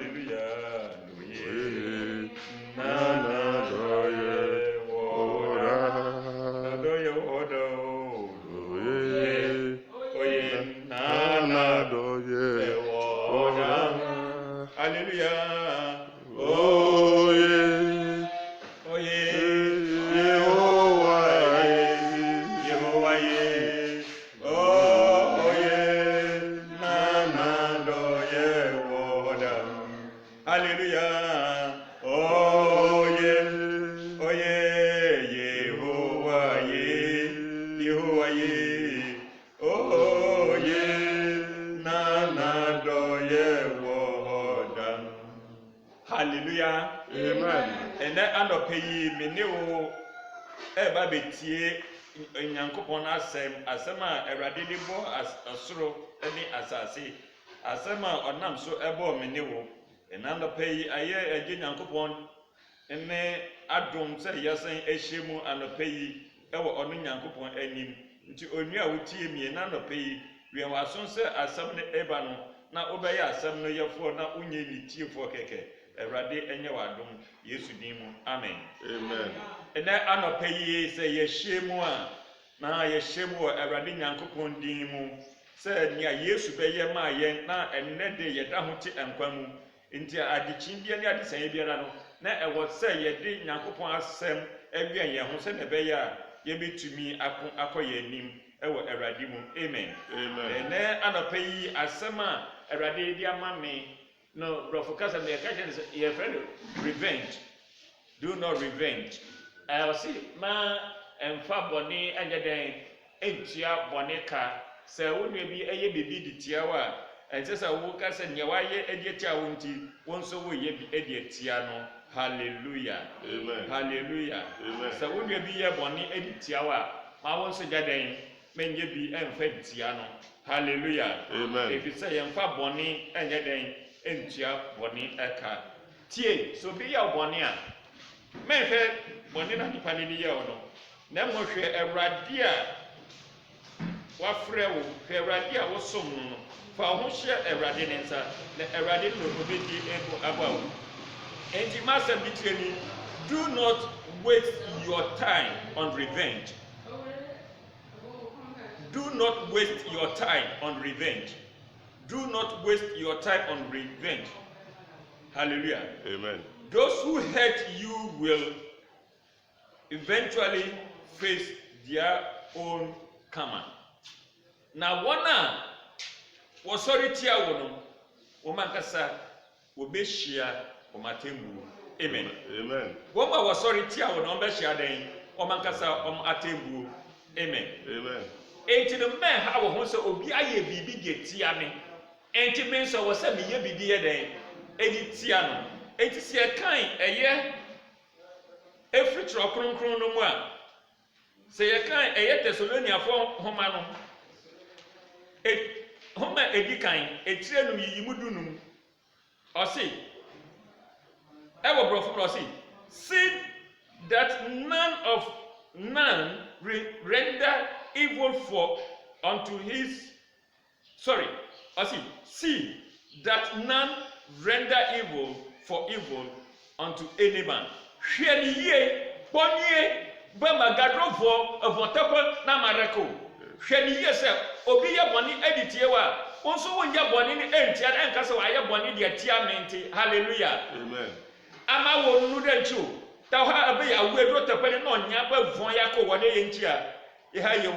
Hallelujah. Nana doye woda. Doye woda. Oye nana doye woda. Hallelujah. Oye. Oye. Yehovah ye. Oye nana doye woda. Hallelujah. Oye. Oye Yehovah ye. Yehovah ye. Oye nana doye woda. Hallelujah. Amen. And then anopeyi meneo eba betie nyankopon asem a Awurade de bo asoro ne asase asem a onam so ebo meneo and anopeyi aye age nyankopon ne adom se yesen ehyemu anopeyi ewo onu nyankopon anim nti onua a wotie mie na anopeyi wian wason se asem ne eba no na obeye asem no yefo na unye ni tiefo keke Awurade enye wadom Yesu din mu amen. Amen. Ena anopeyi se yehyemu a na yehyemu wo Awurade nyankopon din mu se nia Yesu beye ma yen na enne de yeda ho ti enkwa mu nti adekyin bia ne adesan biara no na ewo se yede nyankopon asem awian ye ho se ne beye a ye betumi akoye nim ewo Awurade mu amen. Amen. Ena anopeyi asem a Awurade di amame no, Brofokasa, the occasion is your friend revenge. Do not revenge. I see ma and fa boni and then entia boneka. Say, won't be a baby the tiawa. And just a workers and yawaye editia wunti, one so we ye edietiano. Hallelujah. Amen. Hallelujah. Amen. So won't be a boni editiawa. I won't say that men ye be and fed tiano. Hallelujah. Amen. If you say and fa boni and then entia boni eka tie so be ya boni a me fe boni na nipa ni ye ono na mo hwe Awurade a wa frɛ wo hwe Awurade a wo som no fa ho hye Awurade ne nsa na Awurade no obedi ebo abawo enti master bitreni do not waste your time on revenge. Do not waste your time on revenge. Do not waste your time on revenge. Hallelujah. Amen. Those who hate you will eventually face their own karma. Now, one was sorry, tia wono, woman kasa, obeshia, omatembu. Amen. Amen. Woman was sorry, tia wono, obeshia den, woman kasa, atembu. Amen. Amen. Enti the man how won so obi aye bibi de tia me. Enti men so was say me ye bibi ye den. Edi tia no. Enti se kan eye efri tro kronkron no mu a. Se ye kan eye Thessalonia fo homa no. Homa edi kan etire no yiyimu dunum. O say e wo brofo no say see that none render evil for unto his see that none render evil for evil unto any man. Hweniye bonye bamagadrofo avotako na mareko. Hweniye se obi ye boni editie wa onso wonja boni ni entia enka se wa ye boni de atia menti. Hallelujah. Amen. Ama wonu de nchu ta ha abe ya wedo tepene no nya ba von yakọ wode ye ntia ye ha ye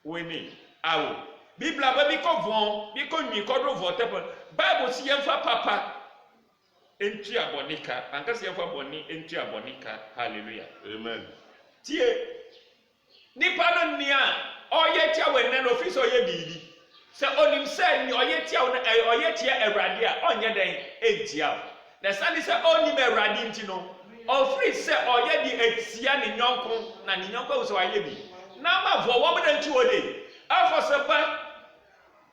weni awo bibla ba bi ko von bi ko nyi ko do von tepene bible si yemfa papa entia bonika anka si yemfa boni entia bonika. Hallelujah. Amen. Tie nipa no nia oye tia wenne no fi so ye bibi se onim se ni oye tia oye tia Awurade a onye den entia na sani se onim Awurade nti no ofri se oye di etia ni nyonko na ni nyonko so aye bi na ma vo wo bda nti wode afo se ba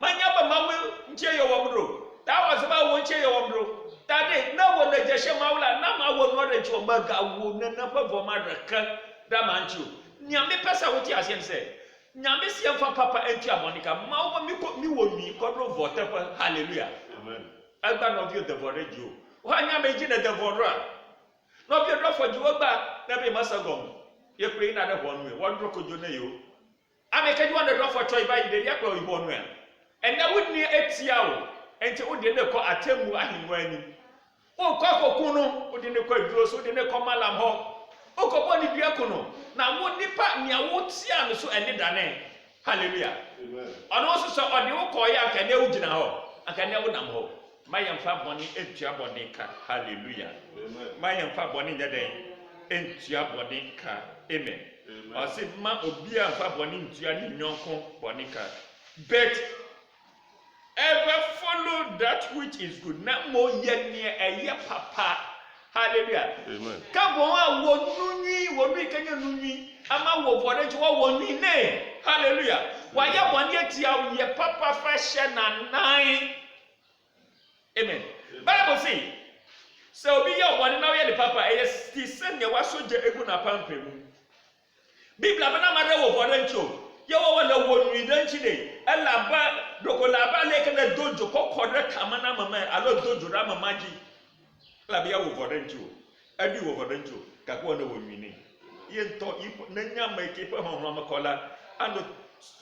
manya ba mawe ntie ye wo bro da wa se ba wo ntie ye wo bro da de na wo na jeshe mawla na ma wo no de nti wo ba ga wo na pa vo ma reka da ma nti o nyame pesa wo ti ase nse nyame se fa papa enti abonika ma wo mi wo mi ko bro vo tepa. Hallelujah. Amen. agba no vio devore ju wo anya meji na devore no vio do for ju agba na be masagom ye kure na de ho no e wo dro kojo na yo ameka ju na do for choi ba ide ya kwa oyibo no e na wudni etia wo enti wo de ne ko atemu ahimwa ani wo ko akokun no wo de ne ko aduro so de ne ko malam ho o ko boni bia kono na wo nipa nia wo tia no so ene dane hallelujah amen ono so so ode wo ko ya aka ne wo gina ho aka ne wo nam ho mayemfa boni etua boni ka hallelujah amen mayemfa boni nyeden etua boni ka amen o se ma obi amfa boni ntua ni nyonko boni ka but ever follow that which is good na mo ye ne eye papa hallelujah amen ka bo a wonu kanya nunyi ama wo bode nti wo wonu ne hallelujah wa ye bone atia ye papa fashion na nine amen bible say so obi ye bone na ye the papa e sti send ye wasoje egu na pampemu biblia bana mare wo bode nti ye wo wala wonu dan nti de elaba dokolaba leke na dojo kokodre kamana mama alo dojo ra mama ji labia wo vodencho adi wo vodencho kakwo na wo nwini ye nto na nyama ikepe honhom makola ano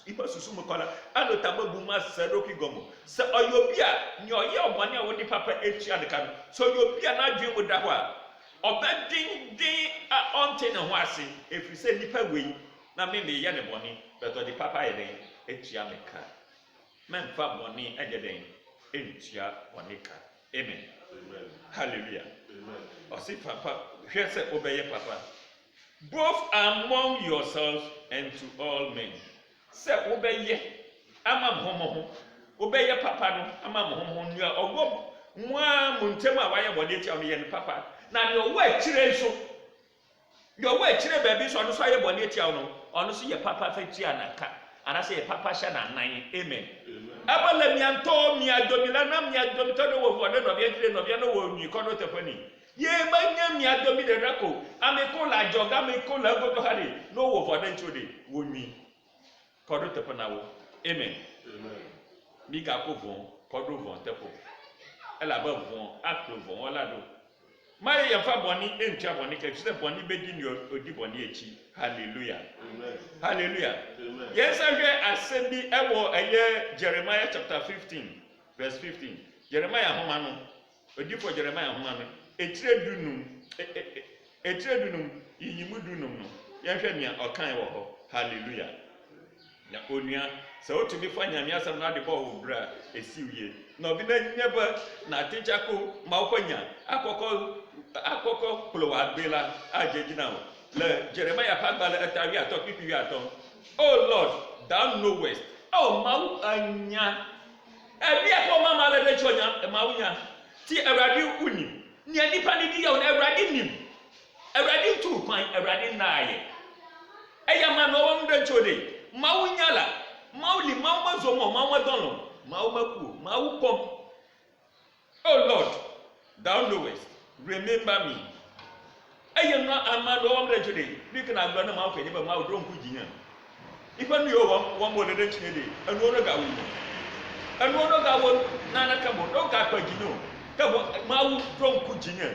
ipa susu makola ano tababu masaroki gomo se oyobia ni oye obane a wodi papa echi adeka so oyobia na adwen wo da ho a obedin a onte na ho ase efiri se nipa wei na me ye ne bone but odi papa ye den echi ameka memfa bone ageden entia onika amen hallelujah amen osi papa hwe se obeye papa both among yourselves and to all men se obeye ama mhomo obeye papa no ama mhomo nua ogbo mwa muntem a waye bode tia no ye ne papa na ne owo akire nso ye owo akire baabi so no so aye bode tia no ono so ye papa fa tia na ka ana se ye papa sha na nan amen abala mianto miadomila na miadomito no wo bode no bia kire no bia no wo nyi kono tefani ye manya miadomi de rako amekola joga amekola godo hari no wo bode nchode wo nyi kodo tefana wo amen mi ga ko bon kodo bon tepo ela ba bon akto bon wala do mai ya fa boni entua boni ka se boni bedi ni odi boni echi hallelujah amen hallelujah amen yes ahwe asembi ewo eye Jeremiah chapter 15 verse 15 Jeremiah homa no odi for Jeremiah homa no etire dunum yiyimu dunum no ye hwe mia okan wo ho hallelujah na onua so otumi fa nyame asam na de bo wo bra esiwie na obi na nyeba na tichako ma okwanya akoko plowa agbela ajejina o le Jeremiah pagbala atawi atok pipi aton oh Lord thou knowest oh ma anya ebi akọ mama le de chonya ma unya ti Awurade unim ni anipa ni di ya na Awurade nim Awurade tu kwan Awurade naaye eya ma no wo mde chode ma unya la ma uli ma mazomo ma wadono ma umaku ma upom oh Lord thou knowest remember me eya no amado wo mde chode bikina agba na ma kwenye ba ma odro nku jinya ifa ni o wo mo le de chinede anu ono ga wo na na ka mo do ka pa jino ka bo ma wo dro nku jinya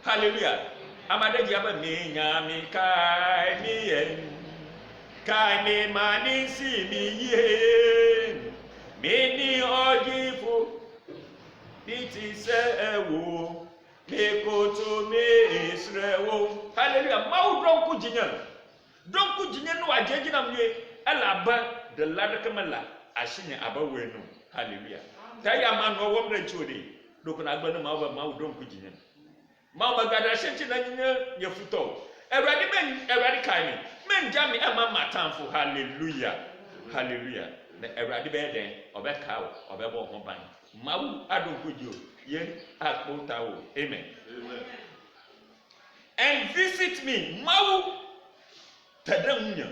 hallelujah amade ji aba me nya mi kai mi yen kai me mani si mi ye me ni ojifu biti se ewo me koto me Israel hallelujah ma wo dro nku jinya no ajeji na mwe elaba de lada kamala ashinya abawe no hallelujah taya man no wo mre chode dokuna agba no ma wo dro nku jinya ma wo gada shinchi na nyinya ye futo Eradi kai men jami ama matanfo hallelujah hallelujah na Eradi be den obeka wo obebo ho ban ma wo adonko ji o ye akota wo amen and visit me ma wo tadamunya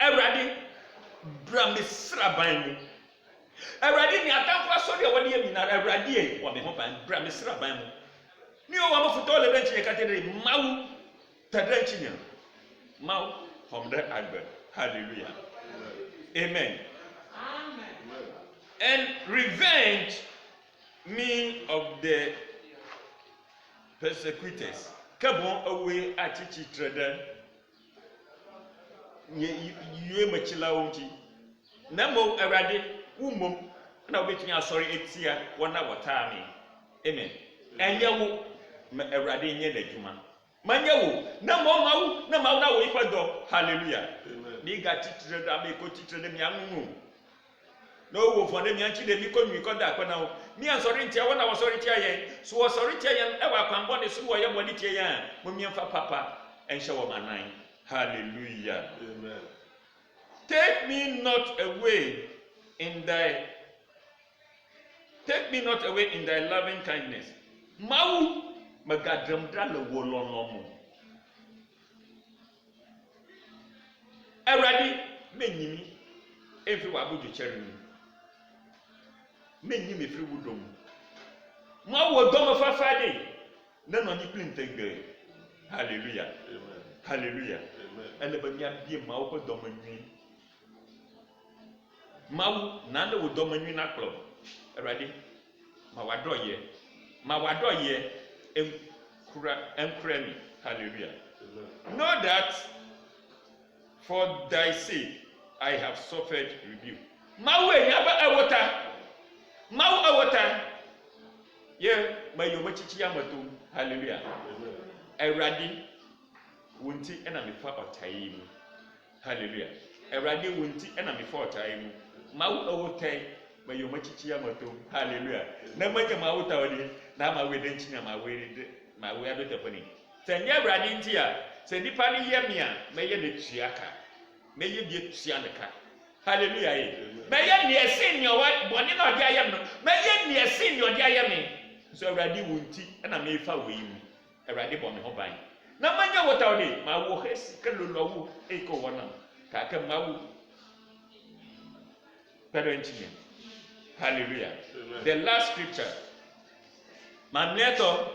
Eradi bra me sraban mu Eradi ni atanfo asori e wode yemi na Eradi e wo me ho ban bra me sraban mu ni o wa mo futo le benchi katere mawu tadanchinya mawu homde agbe hallelujah amen and revenge me of the persecutors. Kabon away at Chitrada. You machila unti. Namo erade, umum, na between us sorry it's here 1 hour time. Amen. And yawu erade nye de juma. Manyawu, na mau na wo ifado. Hallelujah. Me got Chitrada, me ko Chitrada mi amu. No wo for them yanchi de mi ko mi ko da kwa na mi an sorry ntia wona wo sorry tia yen so wo sorry tia yen e wa kwambo ne so wo ye bodi tia yen mo mi amfa papa en hye wo manan. Hallelujah. Amen. Take me not away in thy loving kindness. Mau magadram dra le wo lonomo. Eradi menyimi efi wa buju chere mi. Menyimi efri wudom. Mau wo dom fafa de na no ni plintengbe. Hallelujah. Amen. Hallelujah. Amen. Ele ba mi abie mau ko dom anwi. Mau na nde wo dom anwi na club. Eradi ma wado ye enkura mi. Hallelujah. Amen. Know that for thy sake I have suffered rebuke. Mau enyaba awota. Mau awota. Ye mayo machichi amato. Hallelujah. Amen. Eradi wunti ena me fa otayi mu. Hallelujah. Eradi wunti ena me fa otayi mu. Mau awotai mayo machichi amato. Hallelujah. Na manya mawota wodi na ma we den chinya ma we ado tepani. Senya eradi nti a se nipa ni ye me a meye ne tuaka. Meye bie tua ne ka. Hallelujah. Meye ne esin nyo wa boni na odi ayem no. Meye ne esin nyo odi ayem. So eradi wunti ena me fa we mu. Eradi bo me ho ban. Na manya wota wodi ma wo hesi kalolo wu eko wona. Ka ka ma wu. Pero engineer. Hallelujah. Amen. The last scripture. Mamleto.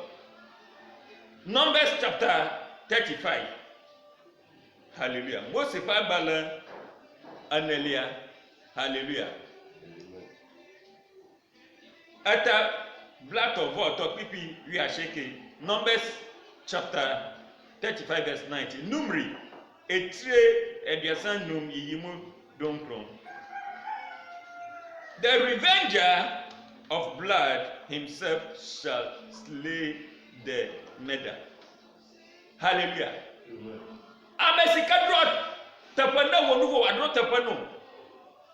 Numbers chapter 35. Hallelujah. Mose pa bala anelia. Hallelujah. Ata black of water pipi we are shaking. Numbers chapter 35 verse 90. Numri etre ediasan num yimu donkron. The revenger of blood himself shall slay the murderer. Hallelujah. Amen. Amesika drot tapana wonu wo adro tapano.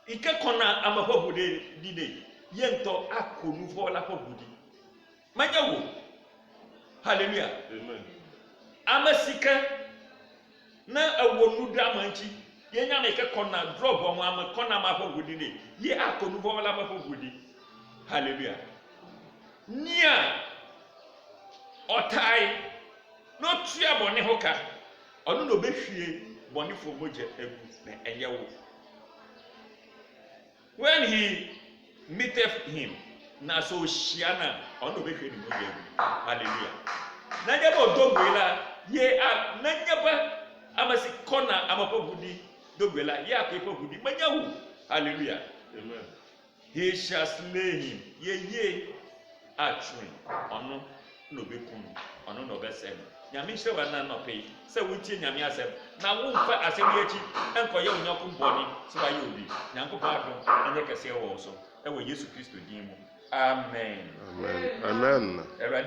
Ike kona amapo bude dide. Yento akonu fo la po budi. Manya wo. Hallelujah. Amen. Amesika na awonu dramanchi. Yenya na ike kona drop omo am kona amapo budi ne. Ye akonu fo la po budi. Hallelujah. Nia otai no tua bone hoka. Onu no behwie bone fo moje egu na enye wo. When he meeteth him, na so shiana onu behwie ni moje egu. Hallelujah. Na nyaba dogwela ye a na nyaba amasi kona amapogudi dogwela ye akepogudi manyawu. Hallelujah. Amen. He shall slay him. Ye atwin ono no bekun ono no besem. Nyame hye wa na no pay. Se wutie nyame asem. Na wo fa asem ye chi enkoye onyaku boni so wa ye obi. Nyanko ba do anye kese wo so. E wo Yesu Kristo din mu. Amen. Amen. Amen.